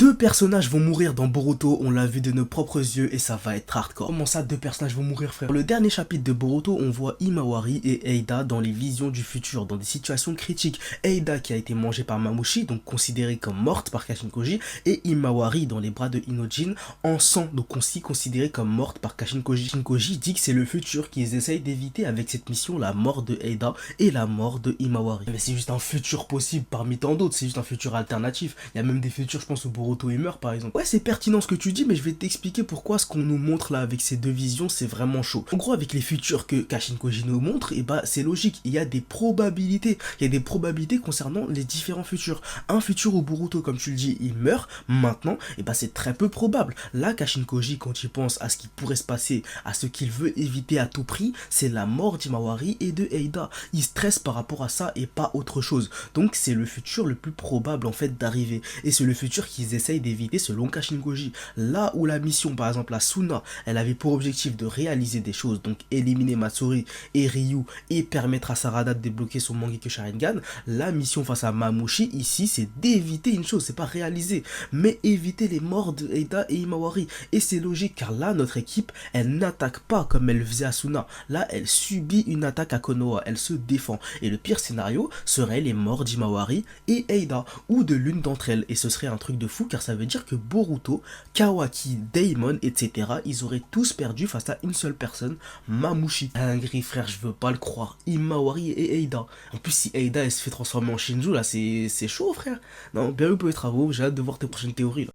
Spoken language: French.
Deux personnages vont mourir dans Boruto, on l'a vu de nos propres yeux et ça va être hardcore. Comment ça, deux personnages vont mourir, frère? Dans le dernier chapitre de Boruto, on voit Himawari et Eida dans les visions du futur, dans des situations critiques. Eida qui a été mangée par Mamushi, donc considérée comme morte par Kashinkoji, et Himawari dans les bras de Inojin, en sang, donc aussi considérée comme morte par Kashinkoji. Kashinkoji dit que c'est le futur qu'ils essayent d'éviter avec cette mission, la mort de Eida et la mort de Himawari. Mais c'est juste un futur possible parmi tant d'autres, c'est juste un futur alternatif. Il y a même des futurs, je pense, où Boruto il meurt par exemple. Ouais, c'est pertinent ce que tu dis, mais je vais t'expliquer pourquoi ce qu'on nous montre là avec ces deux visions, c'est vraiment chaud. En gros, avec les futurs que Kashinkoji nous montre, et bah c'est logique, il y a des probabilités. Il y a des probabilités concernant les différents futurs. Un futur où Boruto, comme tu le dis, il meurt maintenant, et bah c'est très peu probable. Là, Kashinkoji, quand il pense à ce qui pourrait se passer, à ce qu'il veut éviter à tout prix, c'est la mort d'Himawari et de Eida. Il stresse par rapport à ça et pas autre chose. Donc c'est le futur le plus probable en fait d'arriver. Et c'est le futur qu'ils essayent d'éviter selon Kashinkoji. Là où la mission, par exemple, la Suna, elle avait pour objectif de réaliser des choses, donc éliminer Matsuri et Ryu et permettre à Sarada de débloquer son Mangekyo Sharingan, la mission face à Mamushi, ici, c'est d'éviter une chose, c'est pas réaliser, mais éviter les morts de Eida et Himawari. Et c'est logique, car là, notre équipe, elle n'attaque pas comme elle le faisait à Suna. Là, elle subit une attaque à Konoha, elle se défend. Et le pire scénario serait les morts d'Himawari et Eida, ou de l'une d'entre elles. Et ce serait un truc de fou, car ça veut dire que Boruto, Kawaki, Daimon, etc., ils auraient tous perdu face à une seule personne, Mamushi. Un gris frère, je veux pas le croire. Himawari et Eida. En plus, si Eida elle se fait transformer en Shinju, là, c'est chaud, frère. Non, bien vu pour les travaux, j'ai hâte de voir tes prochaines théories, là.